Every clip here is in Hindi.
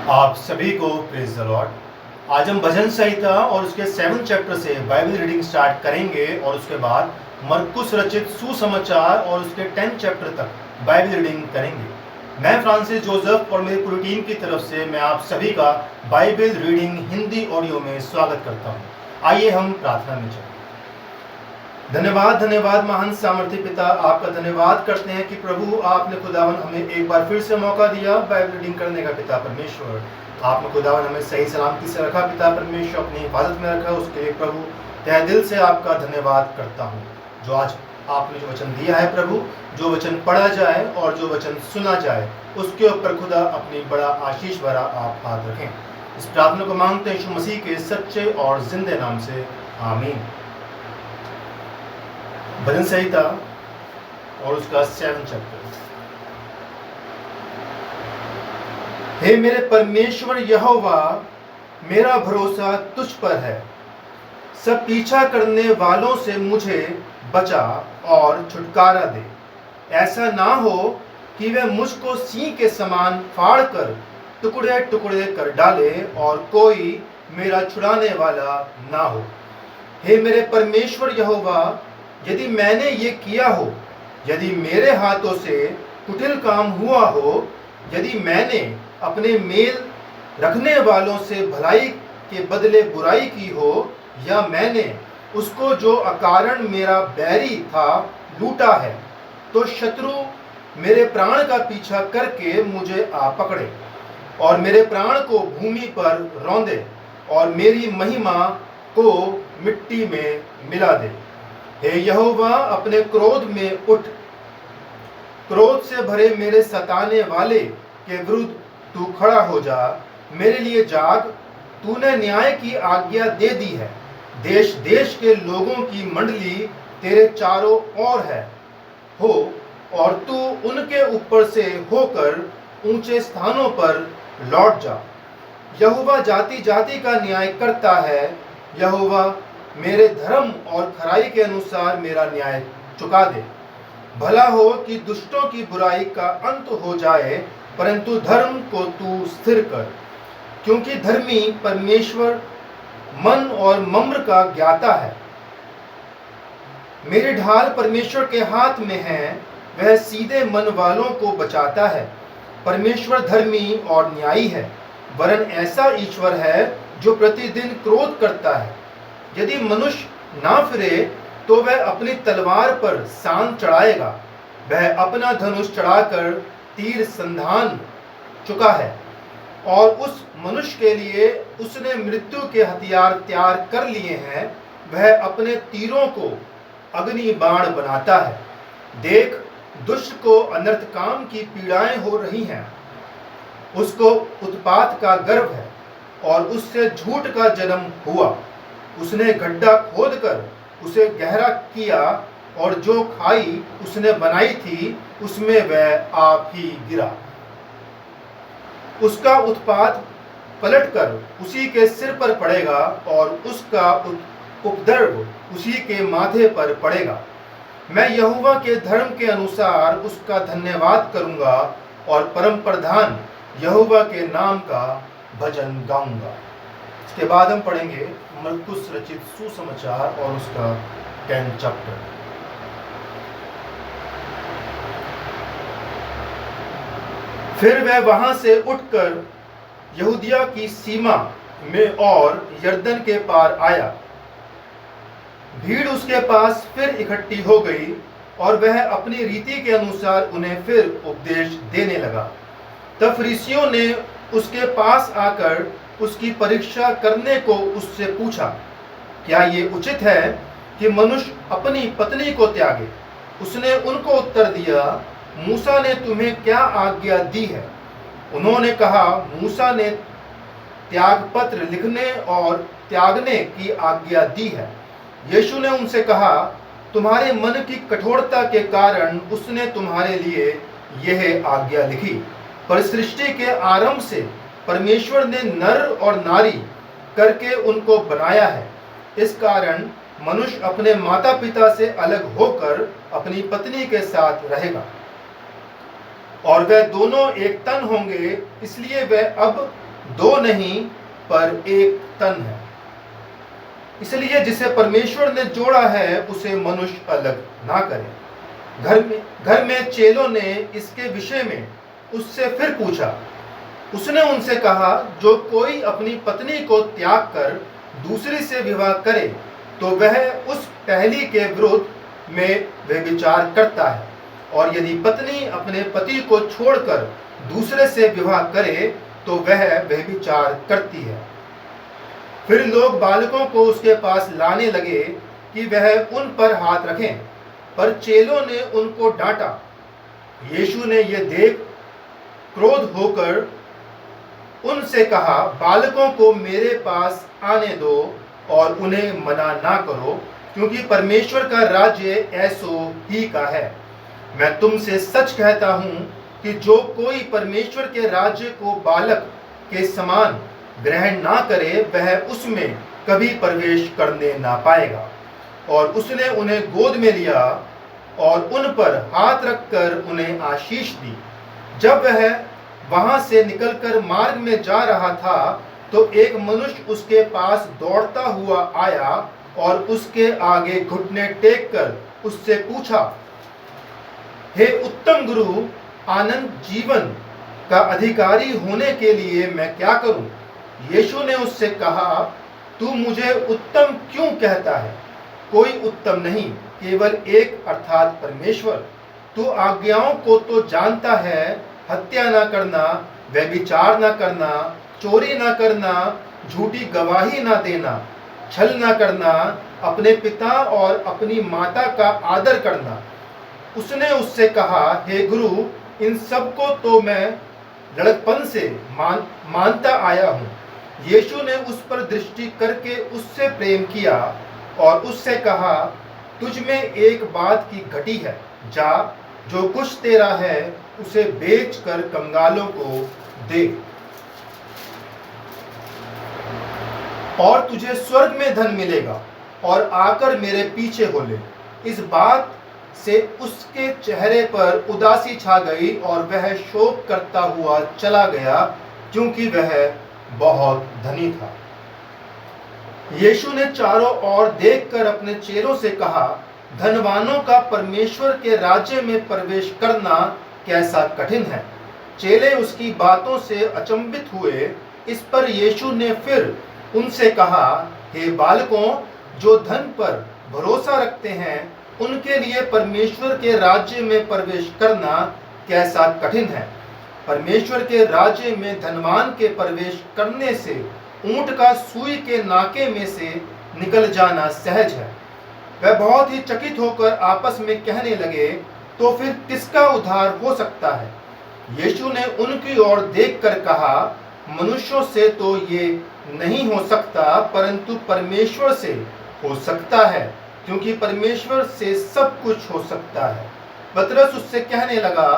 आप सभी को प्रेज द लॉर्ड। आज हम भजन संहिता और उसके 7 चैप्टर से बाइबल रीडिंग स्टार्ट करेंगे और उसके बाद मरकुस रचित सुसमाचार और उसके 10 चैप्टर तक बाइबल रीडिंग करेंगे। मैं फ्रांसिस जोसेफ और मेरी पूरी टीम की तरफ से मैं आप सभी का बाइबल रीडिंग हिंदी ऑडियो में स्वागत करता हूँ। आइए हम प्रार्थना में चलें। धन्यवाद धन्यवाद महान सामर्थ्य पिता, आपका धन्यवाद करते हैं कि प्रभु आपने खुदावन हमें एक बार फिर से मौका दिया बाइबल रीडिंग करने का। पिता परमेश्वर, आपने खुदावन हमें सही सलामती से रखा। पिता परमेश्वर, अपनी हिफाजत में रखा, उसके लिए प्रभु तहे दिल से आपका धन्यवाद करता हूँ। जो आज आपने जो वचन दिया है प्रभु, जो वचन पढ़ा जाए और जो वचन सुना जाए, उसके ऊपर खुदा अपनी बड़ा आशीष भरा आप हाथ रखें। इस प्रार्थना को मांगते हैं यीशु मसीह के सच्चे और जिंदे नाम से, आमीन। भजन संहिता और उसका 7 चैप्टर। हे मेरे परमेश्वर यहोवा, मेरा भरोसा तुझ पर है। सब पीछा करने वालों से मुझे बचा और छुटकारा दे। ऐसा ना हो कि वे मुझको सिंह के समान फाड़ कर टुकड़े टुकड़े कर डाले और कोई मेरा छुड़ाने वाला ना हो। हे मेरे परमेश्वर यहोवा, यदि मैंने ये किया हो, यदि मेरे हाथों से कुटिल काम हुआ हो, यदि मैंने अपने मेल रखने वालों से भलाई के बदले बुराई की हो, या मैंने उसको जो अकारण मेरा बैरी था लूटा है, तो शत्रु मेरे प्राण का पीछा करके मुझे आ पकड़े और मेरे प्राण को भूमि पर रौंदे और मेरी महिमा को मिट्टी में मिला दे। हे यहोवा, अपने क्रोध में उठ। क्रोध से भरे मेरे सताने वाले के विरुद्ध तू खड़ा हो जा। मेरे लिए जाग, तूने न्याय की आज्ञा दे दी है। देश देश के लोगों की मंडली तेरे चारों ओर है हो, और तू उनके ऊपर से होकर ऊंचे स्थानों पर लौट जा। यहोवा जाति जाति का न्याय करता है। यहोवा मेरे धर्म और खराई के अनुसार मेरा न्याय चुका दे। भला हो कि दुष्टों की बुराई का अंत हो जाए, परंतु धर्म को तू स्थिर कर, क्योंकि धर्मी परमेश्वर मन और मम्र का ज्ञाता है। मेरी ढाल परमेश्वर के हाथ में है, वह सीधे मन वालों को बचाता है। परमेश्वर धर्मी और न्यायी है, वरन ऐसा ईश्वर है जो प्रतिदिन क्रोध करता है। यदि मनुष्य ना फिरे तो वह अपनी तलवार पर सान चढ़ाएगा। वह अपना धनुष चढ़ाकर तीर संधान चुका है, और उस मनुष्य के लिए उसने मृत्यु के हथियार तैयार कर लिए हैं। वह अपने तीरों को अग्नि बाण बनाता है। देख, दुष्ट को अनर्थ काम की पीड़ाएं हो रही हैं। उसको उत्पात का गर्भ है और उससे झूठ का जन्म हुआ। उसने गड्ढा खोदकर उसे गहरा किया, और जो खाई उसने बनाई थी उसमें वह आप ही गिरा। उसका उत्पात पलटकर उसी के सिर पर पड़ेगा, और उसका उपद्रव उसी के माथे पर पड़ेगा। मैं यहोवा के धर्म के अनुसार उसका धन्यवाद करूंगा और परम प्रधान यहोवा के नाम का भजन गाऊंगा। इसके बाद हम पढ़ेंगे मरकुस रचित सुसमाचार और उसका 10 चैप्टर। फिर वह वहां से उठकर यहूदिया की सीमा में और यरदन के पार आया। भीड़ उसके पास फिर इकट्ठी हो गई, और वह अपनी रीति के अनुसार उन्हें फिर उपदेश देने लगा। तब फरीसियों ने उसके पास आकर उसकी परीक्षा करने को उससे पूछा, क्या ये उचित है कि मनुष्य अपनी पत्नी को त्यागे? उसने उनको उत्तर दिया, मूसा ने तुम्हें क्या आज्ञा दी है? उन्होंने कहा, मूसा ने त्यागपत्र लिखने और त्यागने की आज्ञा दी है। यीशु ने उनसे कहा, तुम्हारे मन की कठोरता के कारण उसने तुम्हारे लिए यह आज्ञा लिखी। पर सृष्टि के आरंभ से परमेश्वर ने नर और नारी करके उनको बनाया है। इस कारण मनुष्य अपने माता पिता से अलग होकर अपनी पत्नी के साथ रहेगा, और वह दोनों एक तन होंगे। इसलिए वह अब दो नहीं पर एक तन है। इसलिए जिसे परमेश्वर ने जोड़ा है उसे मनुष्य अलग ना करे। घर में चेलों ने इसके विषय में उससे फिर पूछा। उसने उनसे कहा, जो कोई अपनी पत्नी को त्याग कर दूसरी से विवाह करे तो वह उस पहली के विरुद्ध में व्यभिचार करता है, और यदि पत्नी अपने पति को छोड़कर दूसरे से विवाह करे तो वह व्यभिचार करती है। फिर लोग बालकों को उसके पास लाने लगे कि वह उन पर हाथ रखें, पर चेलों ने उनको डांटा। यीशु ने यह देख क्रोध होकर उनसे कहा, बालकों को मेरे पास आने दो और उन्हें मना ना करो, क्योंकि परमेश्वर का राज्य ऐसो ही का है। मैं तुमसे सच कहता हूं कि जो कोई परमेश्वर के राज्य को बालक के समान ग्रहण ना करे वह उसमें कभी प्रवेश करने ना पाएगा। और उसने उन्हें गोद में लिया और उन पर हाथ रखकर उन्हें आशीष दी। जब वह वहां से निकलकर मार्ग में जा रहा था तो एक मनुष्य उसके पास दौड़ता हुआ आया और उसके आगे घुटने टेक कर उससे पूछा, हे उत्तम गुरु, आनंद जीवन का अधिकारी होने के लिए मैं क्या करूं? यीशु ने उससे कहा, तू मुझे उत्तम क्यों कहता है? कोई उत्तम नहीं, केवल एक, अर्थात परमेश्वर। तू आज्ञाओं को तो जानता है, हत्या न करना, व्यभिचार न करना, चोरी न करना, झूठी गवाही न देना, छल न करना, अपने पिता और अपनी माता का आदर करना। उसने उससे कहा, हे गुरु, इन सब को तो मैं लड़कपन से मानता आया हूँ। यीशु ने उस पर दृष्टि करके उससे प्रेम किया और उससे कहा, तुझ में एक बात की घटी है, जा, जो कुछ तेरा है उसे बेच कर कंगालों को दे और तुझे स्वर्ग में धन मिलेगा, और आकर मेरे पीछे हो ले। इस बात से उसके चेहरे पर उदासी छा गई और वह शोक करता हुआ चला गया, क्योंकि वह बहुत धनी था। यीशु ने चारों ओर देखकर अपने चेलों से कहा, धनवानों का परमेश्वर के राज्य में प्रवेश करना कैसा कठिन है। चेले उसकी बातों से अचंभित हुए। इस पर यीशु ने फिर उनसे कहा, हे बालकों, जो धन पर भरोसा रखते हैं उनके लिए परमेश्वर के राज्य में प्रवेश करना कैसा कठिन है। परमेश्वर के राज्य में धनवान के प्रवेश करने से ऊंट का सुई के नाके में से निकल जाना सहज है। वह बहुत ही चकित होकर आपस में कहने लगे, तो फिर किसका उद्धार हो सकता है? यीशु ने उनकी ओर देखकर कहा, मनुष्यों से तो ये नहीं हो सकता, परंतु परमेश्वर से हो सकता है, क्योंकि परमेश्वर से सब कुछ हो सकता है। पतरस उससे कहने लगा,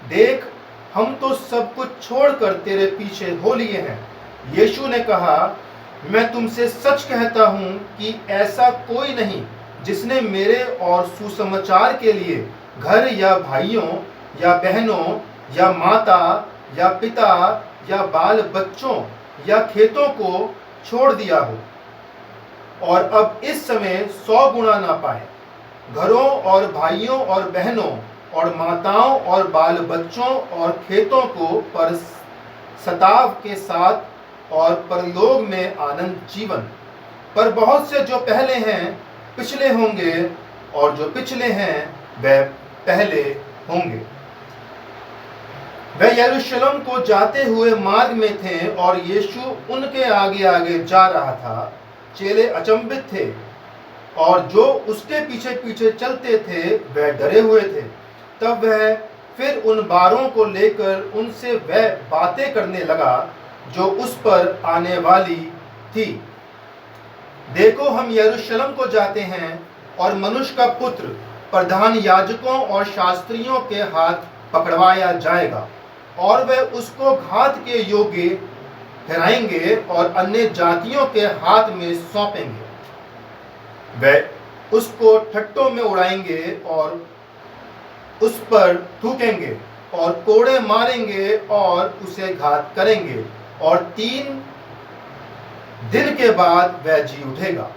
देख, हम तो सब कुछ छोड़कर तेरे पीछे हो लिए हैं। यीशु ने कहा, मैं तुमसे सच कहता हूं कि ऐसा कोई नहीं जिसने मेरे और सुसमाचार के लिए घर या भाइयों या बहनों या माता या पिता या बाल बच्चों या खेतों को छोड़ दिया हो और अब इस समय 100 गुना ना पाए, घरों और भाइयों और बहनों और माताओं और बाल बच्चों और खेतों को पर सताव के साथ और परलोक में आनंद जीवन। पर बहुत से जो पहले हैं पिछले होंगे, और जो पिछले हैं वह पहले होंगे। वे यरूशलेम को जाते हुए मार्ग में थे और यीशु उनके आगे आगे जा रहा था। चेले अचंभित थे और जो उसके पीछे पीछे चलते थे वह डरे हुए थे। तब वह फिर उन बारों को लेकर उनसे वह बातें करने लगा जो उस पर आने वाली थी। देखो, हम यरूशलेम को जाते हैं और मनुष्य का पुत्र प्रधान याजकों और शास्त्रियों के हाथ पकड़वाया जाएगा, और वे उसको घात के योग्य ठहराएंगे और अन्य जातियों के हाथ में सौंपेंगे। वे उसको ठट्टों में उड़ाएंगे और उस पर थूकेंगे और कोड़े मारेंगे और उसे घात करेंगे, और 3 दिन के बाद वह जी उठेगा।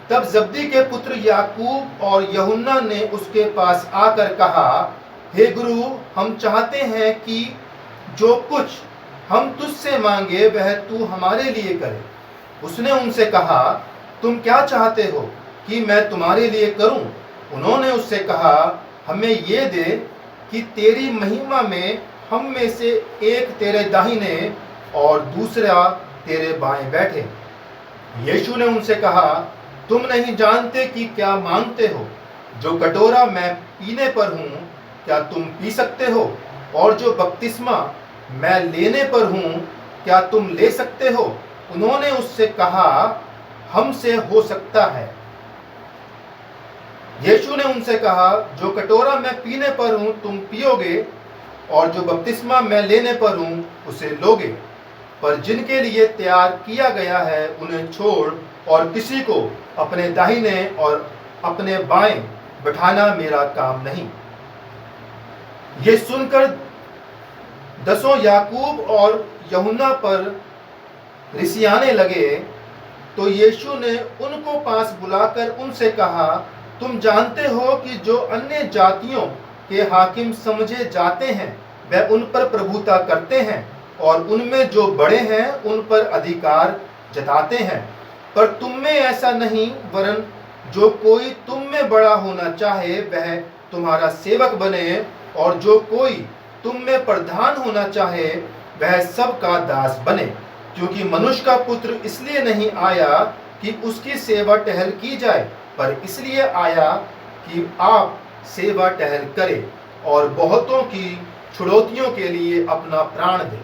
तब जब्दी के पुत्र याकूब और यूहन्ना ने उसके पास आकर कहा, हे गुरु, हम चाहते हैं कि जो कुछ हम तुझसे मांगे वह तू हमारे लिए करे। उसने उनसे कहा, तुम क्या चाहते हो कि मैं तुम्हारे लिए करूं? उन्होंने उससे कहा, हमें ये दे कि तेरी महिमा में हम में से एक तेरे दाहिने और दूसरा तेरे बाएं बैठे। यीशु ने उनसे कहा, तुम नहीं जानते कि क्या मांगते हो। जो कटोरा मैं पीने पर हूँ क्या तुम पी सकते हो? और जो बपतिस्मा मैं लेने पर हूँ क्या तुम ले सकते हो? उन्होंने उससे कहा, हमसे हो सकता है। यीशु ने उनसे कहा, जो कटोरा मैं पीने पर हूँ तुम पियोगे, और जो बपतिस्मा मैं लेने पर हूँ उसे लोगे। पर जिनके लिए तैयार किया गया है उन्हें छोड़ और किसी को अपने दाहिने और अपने बाएं बिठाना मेरा काम नहीं। ये सुनकर 10 याकूब और यूहन्ना पर रिसियाने लगे। तो यीशु ने उनको पास बुलाकर उनसे कहा, तुम जानते हो कि जो अन्य जातियों के हाकिम समझे जाते हैं वह उन पर प्रभुता करते हैं, और उनमें जो बड़े हैं उन पर अधिकार जताते हैं। पर तुम में ऐसा नहीं, वरन जो कोई तुम में बड़ा होना चाहे वह तुम्हारा सेवक बने, और जो कोई तुम में प्रधान होना चाहे वह सबका दास बने। क्योंकि मनुष्य का पुत्र इसलिए नहीं आया कि उसकी सेवा टहल की जाए, पर इसलिए आया कि आप सेवा टहल करे और बहुतों की छुड़ौतियों के लिए अपना प्राण दे।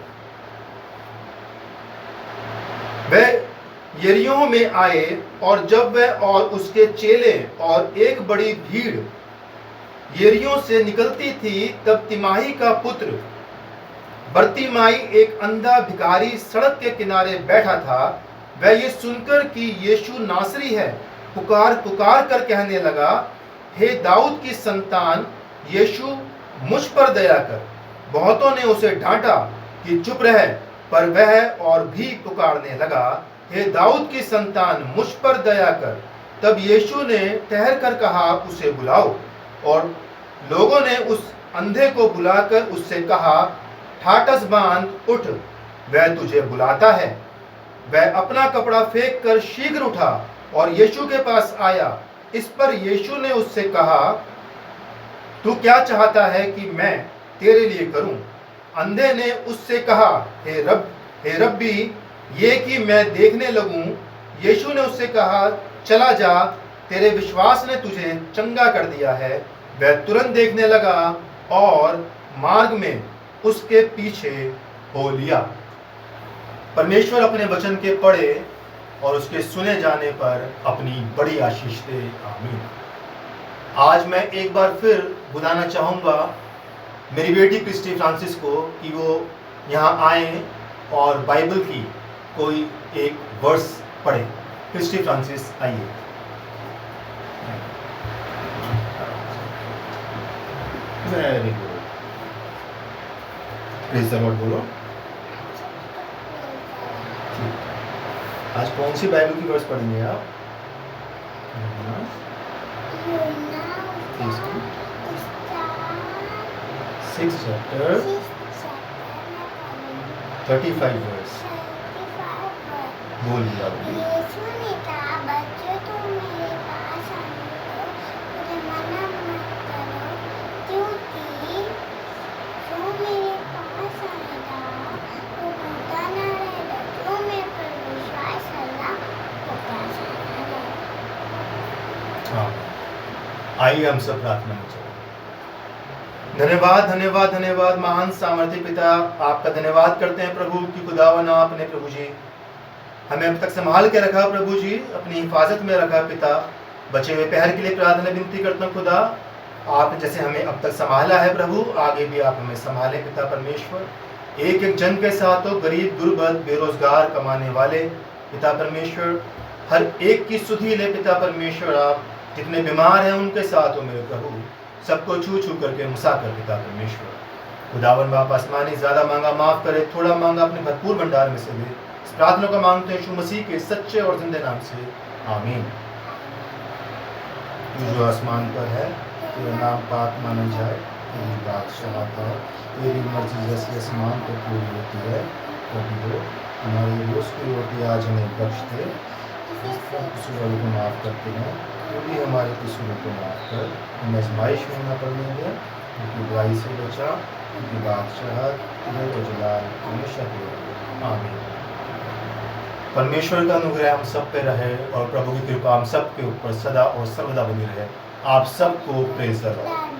वह यरीहो में आए, और जब वह और उसके चेले और एक बड़ी भीड़ यरीहो से निकलती थी, तब तिमाही का पुत्र बरतिमाई एक अंधा भिखारी सड़क के किनारे बैठा था। वह ये सुनकर कि यीशु नासरी है, पुकार पुकार कर कहने लगा, हे दाऊद की संतान, यीशु मुझ पर दया कर। बहुतों ने उसे डांटा कि चुप रह, पर वह और भी पुकारने लगा, हे दाऊद की संतान, मुझ पर दया कर। तब यीशु ने ठहर कर कहा, उसे बुलाओ। और लोगों ने उस अंधे को बुलाकर उससे कहा, ठाटस बांध, उठ, वह तुझे बुलाता है। वह अपना कपड़ा फेंक कर शीघ्र उठा और यीशु के पास आया। इस पर यीशु ने उससे कहा, तू क्या चाहता है कि मैं तेरे लिए करूं? अंधे ने उससे कहा, हे रब्बी, ये कि मैं देखने लगूं। यीशु ने उससे कहा, चला जा, तेरे विश्वास ने तुझे चंगा कर दिया है। वह तुरंत देखने लगा और मार्ग में उसके पीछे हो लिया। परमेश्वर अपने वचन के पढ़े और उसके सुने जाने पर अपनी बड़ी आशीष दे। आमीन। आज मैं एक बार फिर बुलाना चाहूँगा मेरी बेटी क्रिस्टी फ्रांसिस को कि वो यहाँ आए और बाइबल की कोई एक वर्स पढ़े। क्रिस्टी फ्रांसिस, आइए। Very good. Praise the Lord बोलो। आज कौन सी बाइबल की वर्स पढ़ेंगे आप? 6 chapter 35 verse। बोलिए आप। यीशु ने कहा, बच्चों, तुम मेरे पास आने दो, मुझे मना मत करो, क्योंकि जो मेरे पास आएगा वो भूखा न रहेगा, जो मेरे पर विश्वास करेगा वो प्यासा न रहेगा। हाँ, आइए हम सब प्रार्थना में चलें। धन्यवाद धन्यवाद धन्यवाद महान सामर्थ्य पिता, आपका धन्यवाद करते हैं प्रभु कि खुदावन आपने प्रभु जी हमें अब तक संभाल के रखा, प्रभु जी अपनी हिफाजत में रखा। पिता, बचे हुए पहर के लिए प्रार्थना विनती करता हूँ खुदा, आपने जैसे हमें अब तक संभाला है प्रभु, आगे भी आप हमें संभालें पिता परमेश्वर। एक एक जन के साथ हो, गरीब, गुर्बत, बेरोजगार, कमाने वाले पिता परमेश्वर, हर एक की सुधि ले पिता परमेश्वर। आप जितने बीमार हैं उनके साथ हो मेरे प्रभु, सबको छू छू करके मुसा कर पिता परमेश्वर। खुदावन बाप आसमानी ज़्यादा मांगा माफ करे, थोड़ा मांगा अपने भरपूर भंडार में से दे। इस प्रार्थना को मांगते हैं यीशु मसीह के सच्चे और जिंदे नाम से, आमीन। तू जो आसमान पर है, तेरा नाम पाक माना जाए, तेरी बादशाहत हो, तेरी मर्जी जैसी आसमान पर पूरी होती है कभी हो। हमारी रोज़ की रोटी आज हमें बख्श दे, कसूरों को माफ़ करते हैं, वो भी हमारे कसूरों को माफ़ कर, हमें आजमाइश में न पड़ने दे, क्योंकि बुराई से बचा, क्योंकि बादशाहत तुम्हें तो जलाल हमेशा के लिए, आमीन। परमेश्वर का अनुग्रह हम सब पे रहे और प्रभु की कृपा हम सब के ऊपर सदा और सर्वदा बनी रहे। आप सबको प्रेज़ द लॉर्ड।